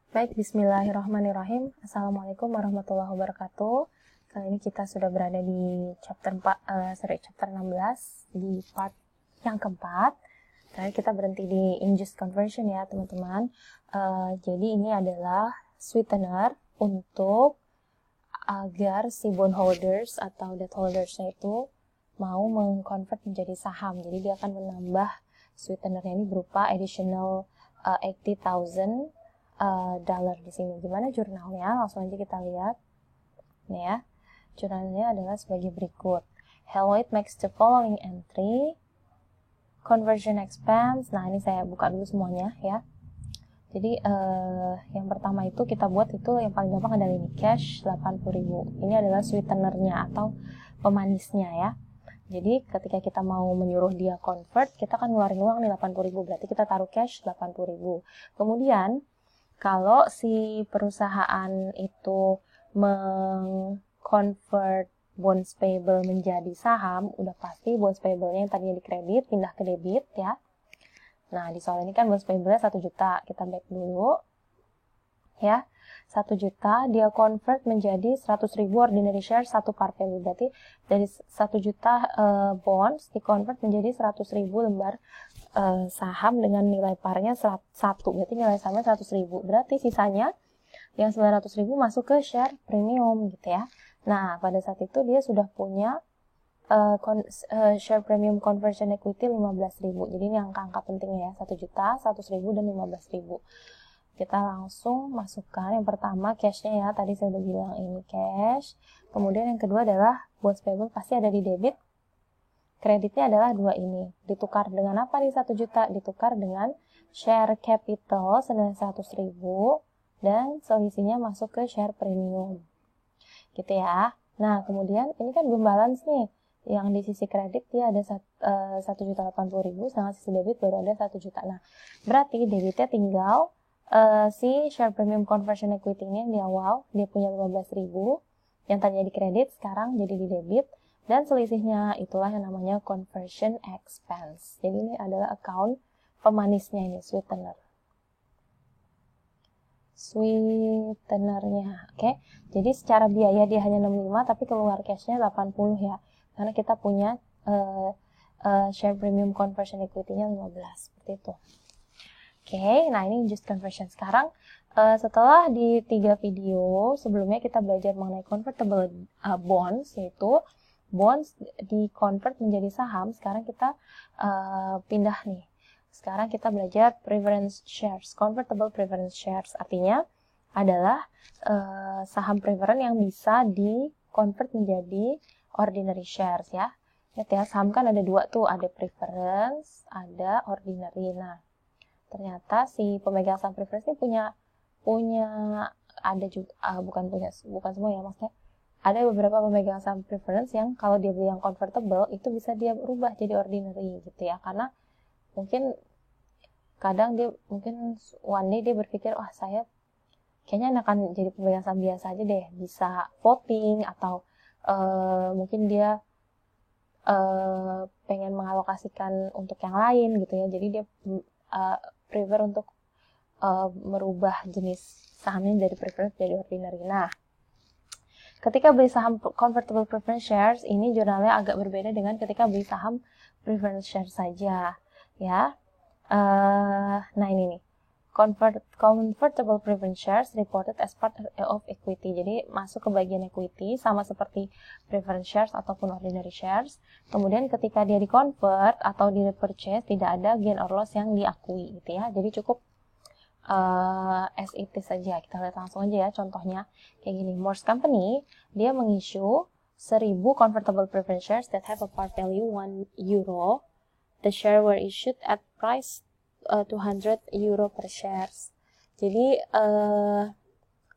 Baik, bismillahirrahmanirrahim. Assalamualaikum warahmatullahi wabarakatuh. Kali ini kita sudah berada di chapter 16 di part yang keempat. Terakhir kita berhenti di unjust conversion ya teman-teman. Jadi ini adalah sweetener untuk agar si bondholders atau debt holdersnya itu mau mengkonvert menjadi saham. Jadi dia akan menambah sweetenernya ini berupa additional 80,000 dollar di sini. Gimana jurnalnya? Langsung aja kita lihat. Nih ya. Jurnalnya adalah sebagai berikut. Helloit makes the following entry. Conversion expense. Nah, ini saya buka dulu semuanya ya. Jadi yang pertama itu kita buat itu yang paling gampang adalah ini cash 80.000. Ini adalah sweetenernya atau pemanisnya ya. Jadi ketika kita mau menyuruh dia convert, kita kan ngeluarin uang nih 80.000, berarti kita taruh cash 80.000. Kemudian kalau si perusahaan itu meng-convert bonds payable menjadi saham, udah pasti bonds payable-nya yang tadinya di kredit pindah ke debit ya. Nah, di soal ini kan bonds payable-nya 1 juta. Kita back dulu. Ya, 1 juta dia convert menjadi 100.000 ordinary share 1 par value. Berarti dari 1 juta bonds di-convert menjadi 100.000 lembar saham dengan nilai parnya 1. Berarti nilai sahamnya 100.000. Berarti sisanya yang 900.000 masuk ke share premium gitu ya. Nah, pada saat itu dia sudah punya share premium conversion equity 15.000. Jadi ini angka-angka pentingnya ya, 1 juta, 100.000 dan 15.000. Kita langsung masukkan yang pertama cashnya ya, tadi saya udah bilang ini cash. Kemudian yang kedua adalah bonds payable pasti ada di debit. Kreditnya adalah 2 ini. Ditukar dengan apa nih 1 juta? Ditukar dengan share capital senilai 100.000 dan selisihnya masuk ke share premium. Gitu ya. Nah, kemudian ini kan belum balance nih. Yang di sisi kredit dia ada 1.080.000, sedangkan sisi debit baru ada 1 juta. Nah, berarti debitnya tinggal si share premium conversion equity ini yang di awal dia punya 15.000 yang tadinya di kredit sekarang jadi di debit, dan selisihnya itulah yang namanya conversion expense. Jadi ini adalah account pemanisnya ini, sweetenernya. Oke. Jadi secara biaya dia hanya 65 tapi keluar cashnya 80 ya, karena kita punya share premium conversion equity-nya 15 seperti itu. Oke, nah ini just conversion. Sekarang setelah di 3 video sebelumnya kita belajar mengenai convertible bonds, yaitu bonds di convert menjadi saham. Sekarang kita pindah nih. Sekarang kita belajar preference shares, convertible preference shares. Artinya adalah saham preference yang bisa di convert menjadi ordinary shares ya. Lihat ya, saham kan ada 2 tuh, ada preference, ada ordinary. Nah, ternyata si pemegang saham preference ini punya ada juga bukan semua ya, maksudnya ada beberapa pemegang saham preference yang kalau dia beli yang convertible itu bisa dia berubah jadi ordinary gitu ya, karena mungkin kadang dia mungkin one day dia berpikir saya kayaknya enakan jadi pemegang saham biasa aja deh, bisa voting atau mungkin dia pengen mengalokasikan untuk yang lain gitu ya, jadi dia prefer untuk merubah jenis sahamnya dari preference jadi ordinary. Nah, ketika beli saham convertible preference shares ini jurnalnya agak berbeda dengan ketika beli saham preference shares saja ya. Nah ini nih, convertible preference shares reported as part of equity. Jadi masuk ke bagian equity sama seperti preference shares ataupun ordinary shares. Kemudian ketika dia di-convert atau di-repurchase tidak ada gain or loss yang diakui gitu ya. Jadi cukup as it is saja. Kita lihat langsung aja ya contohnya. Kayak gini, Morse Company dia mengissue 1.000 convertible preference shares that have a par value 1 euro. The share were issued at price 200 euro per shares. Jadi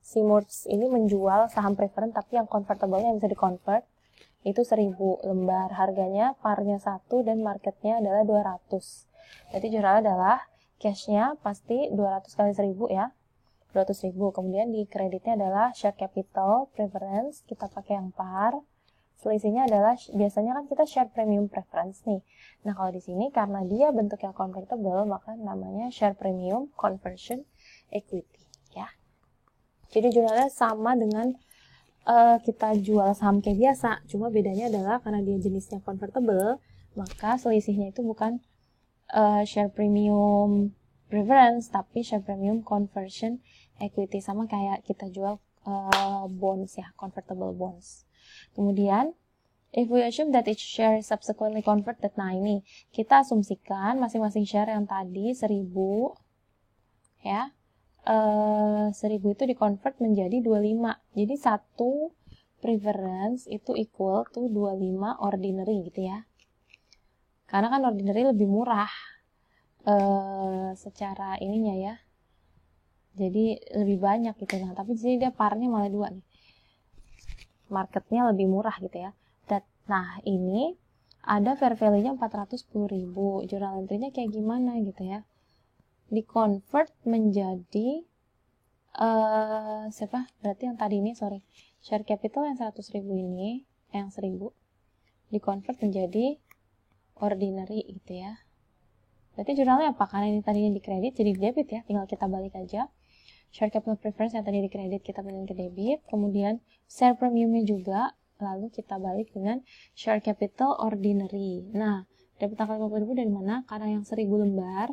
si Morse ini menjual saham preference tapi yang convertible-nya yang bisa di-convert itu 1.000 lembar. Harganya parnya 1 dan marketnya adalah 200. Jadi jurnalnya adalah cashnya pasti 200 kali 1.000 ya, 200.000. Kemudian di kreditnya adalah share capital preference, kita pakai yang par. Selisihnya adalah biasanya kan kita share premium preference nih. Nah, kalau di sini karena dia bentuknya convertible maka namanya share premium conversion equity ya. Jadi jurnalnya sama dengan kita jual saham kayak biasa, cuma bedanya adalah karena dia jenisnya convertible, maka selisihnya itu bukan share premium preference, tapi share premium conversion equity, sama kayak kita jual bonds ya, convertible bonds. Kemudian if we assume that each share subsequently converted, nah ini kita asumsikan masing-masing share yang tadi 1000 ya, 1000 itu dikonvert menjadi 25. Jadi satu preference itu equal to 25 ordinary gitu ya. Karena kan ordinary lebih murah secara ininya ya. Jadi lebih banyak gitu. Nah, tapi di sini dia parnya malah 2 nih. Marketnya lebih murah gitu ya. Nah, ini ada fair value-nya 410.000. Journal entry-nya kayak gimana gitu ya. Di-convert menjadi berarti yang tadi ini, share capital yang 100.000 ini, yang 1000 di-convert menjadi ordinary gitu ya. Berarti jurnalnya apa? Karena ini tadinya di kredit jadi debit ya, tinggal kita balik aja. Share capital preference yang tadi di kredit kita balikin ke debit, kemudian share premiumnya juga, lalu kita balik dengan share capital ordinary. Nah, dapat angka 50.000 dari mana? Karena yang 1000 lembar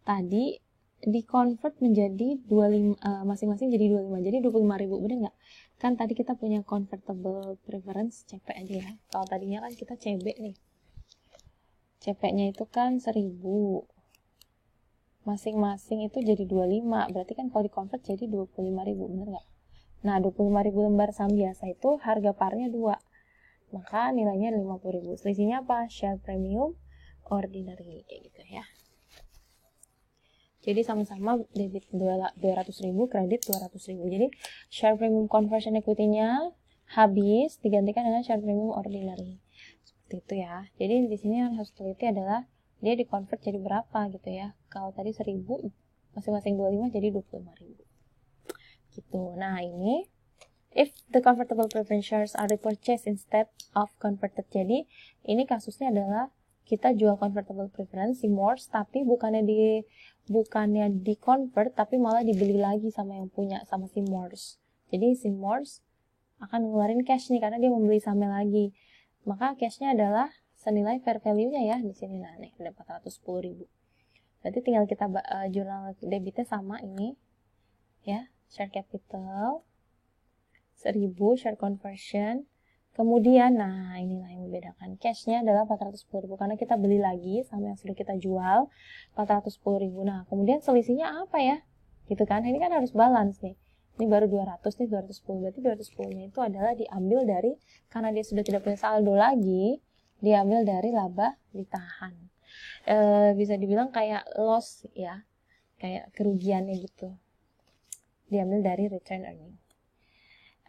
tadi di-convert menjadi 25, masing-masing jadi 25, jadi 25.000, bener nggak? Kan tadi kita punya convertible preference CP aja ya. Kalau tadinya kan kita CB nih. CP-nya itu kan 1000. Masing-masing itu jadi 25, berarti kan kalau di-convert jadi 25.000, bener nggak? Nah, 25.000 lembar saham biasa itu harga parnya 2. Maka nilainya 50.000. Selisihnya apa? Share premium ordinary, kayak gitu ya. Jadi sama-sama debit 200.000, kredit 200.000. Jadi share premium conversion equity-nya habis digantikan dengan share premium ordinary. Seperti itu ya. Jadi di sini yang harus teliti adalah dia di-convert jadi berapa gitu ya. Kalau tadi 1000, masing-masing 25 jadi 25.000. Gitu. Nah, ini if the convertible preference shares are repurchased instead of converted. Jadi ini kasusnya adalah kita jual convertible preference SIMORS, tapi bukannya di convert, tapi malah dibeli lagi sama yang punya, sama SIMORS. Jadi SIMORS akan ngeluarin cash nih karena dia membeli sahamnya lagi. Maka cashnya adalah senilai fair value-nya ya di sini. Nah, nih ada 410.000. Berarti tinggal kita jurnal debitnya sama ini ya, share capital 1000 share conversion. Kemudian, nah inilah yang membedakan. Cashnya adalah 410.000 karena kita beli lagi sama yang sudah kita jual 410.000. Nah, kemudian selisihnya apa ya? Gitu kan? Ini kan harus balance nih. Ini baru 200 nih, 210. Berarti 210-nya itu adalah diambil dari, karena dia sudah tidak punya saldo lagi, diambil dari laba ditahan. Bisa dibilang kayak loss ya. Kayak kerugiannya gitu. Diambil dari return earning.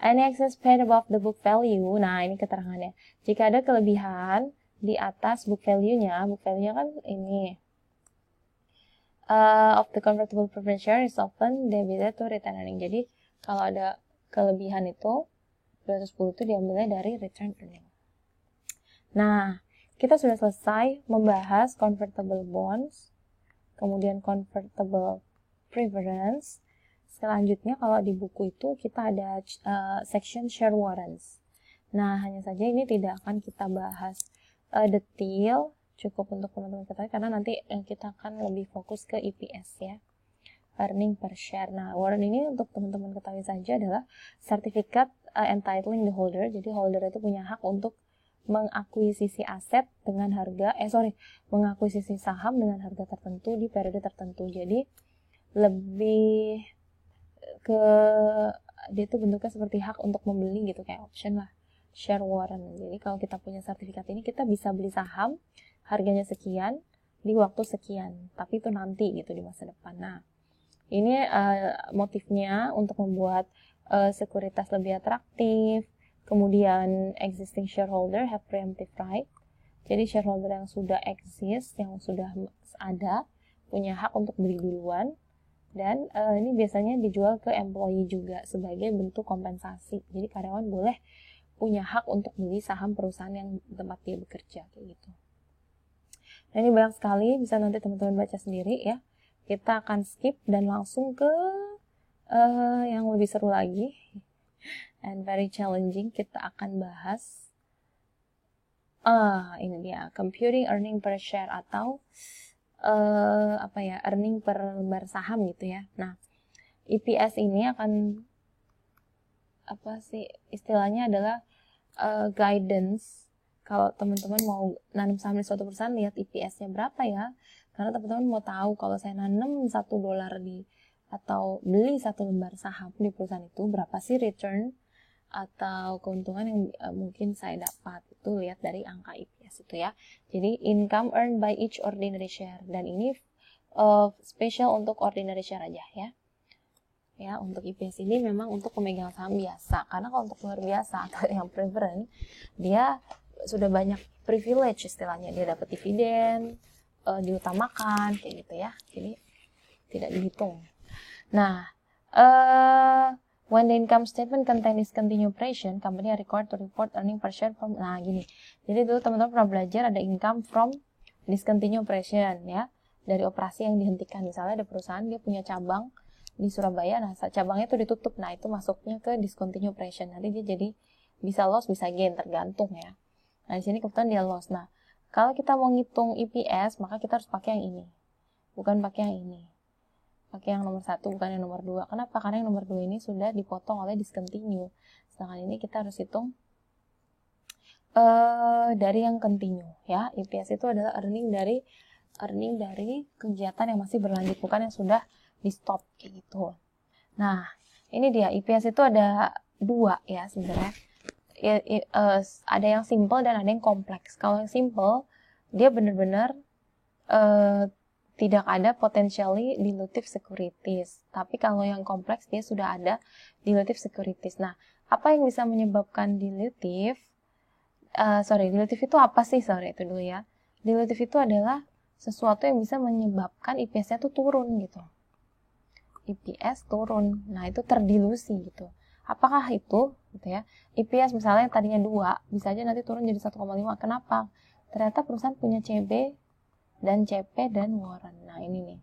Any excess paid above the book value, nah ini keterangannya. Jika ada kelebihan di atas book value-nya kan ini. Of the convertible preference share is often debited to return earning. Jadi kalau ada kelebihan itu 210 itu diambilnya dari return earning. Nah, kita sudah selesai membahas convertible bonds, kemudian convertible preference. Selanjutnya kalau di buku itu kita ada section share warrants. Nah, hanya saja ini tidak akan kita bahas detail, cukup untuk teman-teman ketahui karena nanti kita akan lebih fokus ke EPS ya, earning per share. Nah, warrant ini untuk teman-teman ketahui saja adalah certificate entitling the holder. Jadi holder itu punya hak untuk mengakuisisi aset dengan harga, mengakuisisi saham dengan harga tertentu di periode tertentu. Jadi lebih dia itu bentuknya seperti hak untuk membeli gitu, kayak option lah, share warrant. Jadi kalau kita punya sertifikat ini kita bisa beli saham harganya sekian di waktu sekian, tapi itu nanti gitu di masa depan. Nah, ini motifnya untuk membuat sekuritas lebih atraktif. Kemudian existing shareholder have preemptive right. Jadi shareholder yang sudah exist, yang sudah ada, punya hak untuk beli duluan. Dan ini biasanya dijual ke employee juga sebagai bentuk kompensasi. Jadi karyawan boleh punya hak untuk beli saham perusahaan yang tempat dia bekerja kayak gitu. Nah, ini banyak sekali, bisa nanti teman-teman baca sendiri ya. Kita akan skip dan langsung ke Yang lebih seru lagi and very challenging, kita akan bahas ini dia, computing earning per share atau earning per lembar saham gitu ya. Nah, EPS ini akan istilahnya adalah guidance. Kalau teman-teman mau nanam saham di suatu perusahaan, lihat EPS-nya berapa ya. Karena teman-teman mau tahu kalau saya nanam $1 atau beli 1 lembar saham di perusahaan itu, berapa sih return atau keuntungan yang mungkin saya dapat. Itu lihat dari angka EPS itu ya. Jadi income earned by each ordinary share, dan ini spesial untuk ordinary share aja ya. Ya, untuk EPS ini memang untuk pemegang saham biasa. Karena kalau untuk luar biasa atau yang preference, dia sudah banyak privilege istilahnya. Dia dapat dividen, diutamakan kayak gitu ya. Jadi tidak dihitung. Nah, when the income statement contain discontinued operation, company are required to report earning per share from, nah gini. Jadi dulu teman-teman pernah belajar ada income from discontinued operation ya, dari operasi yang dihentikan. Misalnya ada perusahaan dia punya cabang di Surabaya, nah cabangnya itu ditutup, nah itu masuknya ke discontinued operation. Nanti dia jadi bisa loss, bisa gain, tergantung ya. Nah di sini kebetulan dia loss. Nah kalau kita mau ngitung EPS, maka kita harus pakai yang ini, bukan pakai yang ini. Pakai yang nomor 1, bukan yang nomor 2. Kenapa? Karena yang nomor 2 ini sudah dipotong oleh discontinue. Sedangkan ini kita harus hitung dari yang continue ya. EPS itu adalah earning dari kegiatan yang masih berlanjut, bukan yang sudah di stop kayak gitu. Nah, ini dia EPS itu ada 2 ya sebenarnya. Ada yang simple dan ada yang kompleks. Kalau yang simple, dia benar-benar tidak ada potentially dilutive securities. Tapi kalau yang kompleks, dia sudah ada dilutive securities. Nah, apa yang bisa menyebabkan dilutive? Dilutive itu apa sih? Itu dulu ya. Dilutive itu adalah sesuatu yang bisa menyebabkan EPS-nya tuh turun gitu. EPS turun. Nah, itu terdilusi gitu. Apakah itu gitu ya? EPS misalnya yang tadinya 2, bisa aja nanti turun jadi 1,5. Kenapa? Ternyata perusahaan punya CB dan CP dan warrant. Nah, ini nih.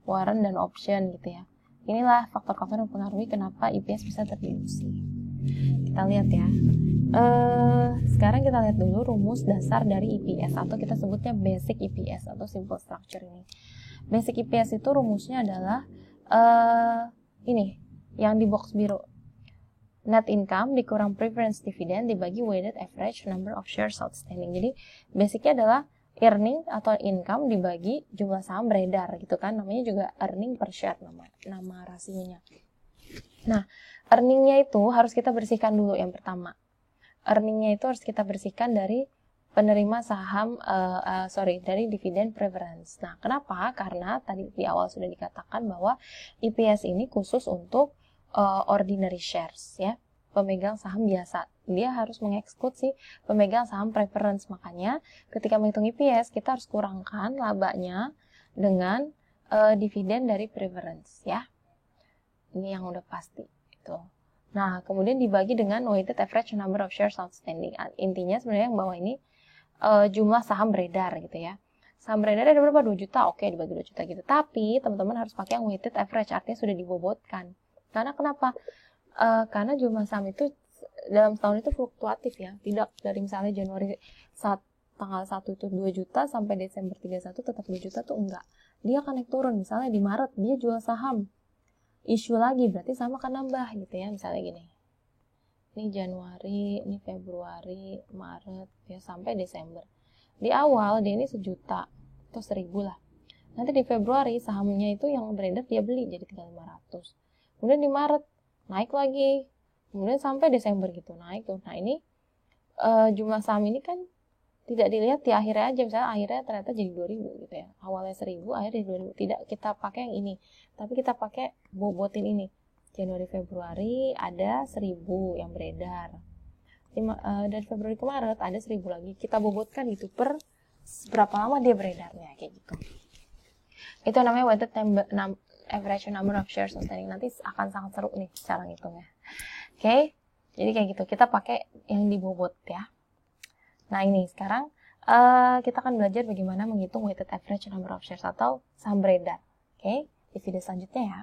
Warrant dan option gitu ya. Inilah faktor-faktor yang mempengaruhi kenapa EPS bisa terdilusi. Kita lihat ya. Sekarang kita lihat dulu rumus dasar dari EPS atau kita sebutnya basic EPS atau simple structure ini. Basic EPS itu rumusnya adalah ini yang di box biru. Net income dikurang preference dividend dibagi weighted average number of shares outstanding. Jadi basicnya adalah earning atau income dibagi jumlah saham beredar gitu kan. Namanya juga earning per share nama rasionya. Nah, earningnya itu harus kita bersihkan dulu yang pertama. Earningnya itu harus kita bersihkan dari penerima saham, dari dividen preference. Nah, kenapa? Karena tadi di awal sudah dikatakan bahwa EPS ini khusus untuk ordinary shares ya, pemegang saham biasa. Dia harus mengeksklud si pemegang saham preference. Makanya ketika menghitung EPS kita harus kurangkan labanya dengan dividen dari preference ya. Ini yang udah pasti itu. Nah, kemudian dibagi dengan weighted average number of shares outstanding. Intinya sebenarnya yang bawah ini jumlah saham beredar gitu ya. Saham beredar ada berapa? 2 juta, oke dibagi 2 juta gitu. Tapi teman-teman harus pakai yang weighted average, artinya sudah dibobotkan. Karena kenapa? Karena jumlah saham itu dalam setahun itu fluktuatif ya. Tidak dari misalnya Januari tanggal 1 itu 2 juta sampai Desember 31 tetap 2 juta tuh enggak. Dia akan naik turun. Misalnya di Maret dia jual saham, issue lagi, berarti sama akan nambah gitu ya. Misalnya gini. Ini Januari, ini Februari, Maret, ya sampai Desember. Di awal dia ini 1 juta atau 1.000 lah. Nanti di Februari sahamnya itu yang beredar dia beli jadi tinggal 500. Kemudian di Maret naik lagi. Kemudian sampai Desember gitu naik tuh. Nah ini jumlah saham ini kan tidak dilihat di akhirnya aja. Misalnya akhirnya ternyata jadi 2.000 gitu ya. Awalnya 1.000, akhirnya jadi 2.000. Tidak kita pakai yang ini. Tapi kita pakai bobotin ini. Januari Februari ada 1.000 yang beredar. Dari Februari ke Maret ada 1.000 lagi. Kita bobotkan itu per berapa lama dia beredarnya kayak gitu. Itu namanya weighted average number of shares outstanding. Nanti akan sangat seru nih cara ngitungnya. Oke. Jadi kayak gitu. Kita pakai yang dibobot ya. Nah ini sekarang kita akan belajar bagaimana menghitung weighted average number of shares atau saham beredar. Oke. Di video selanjutnya ya.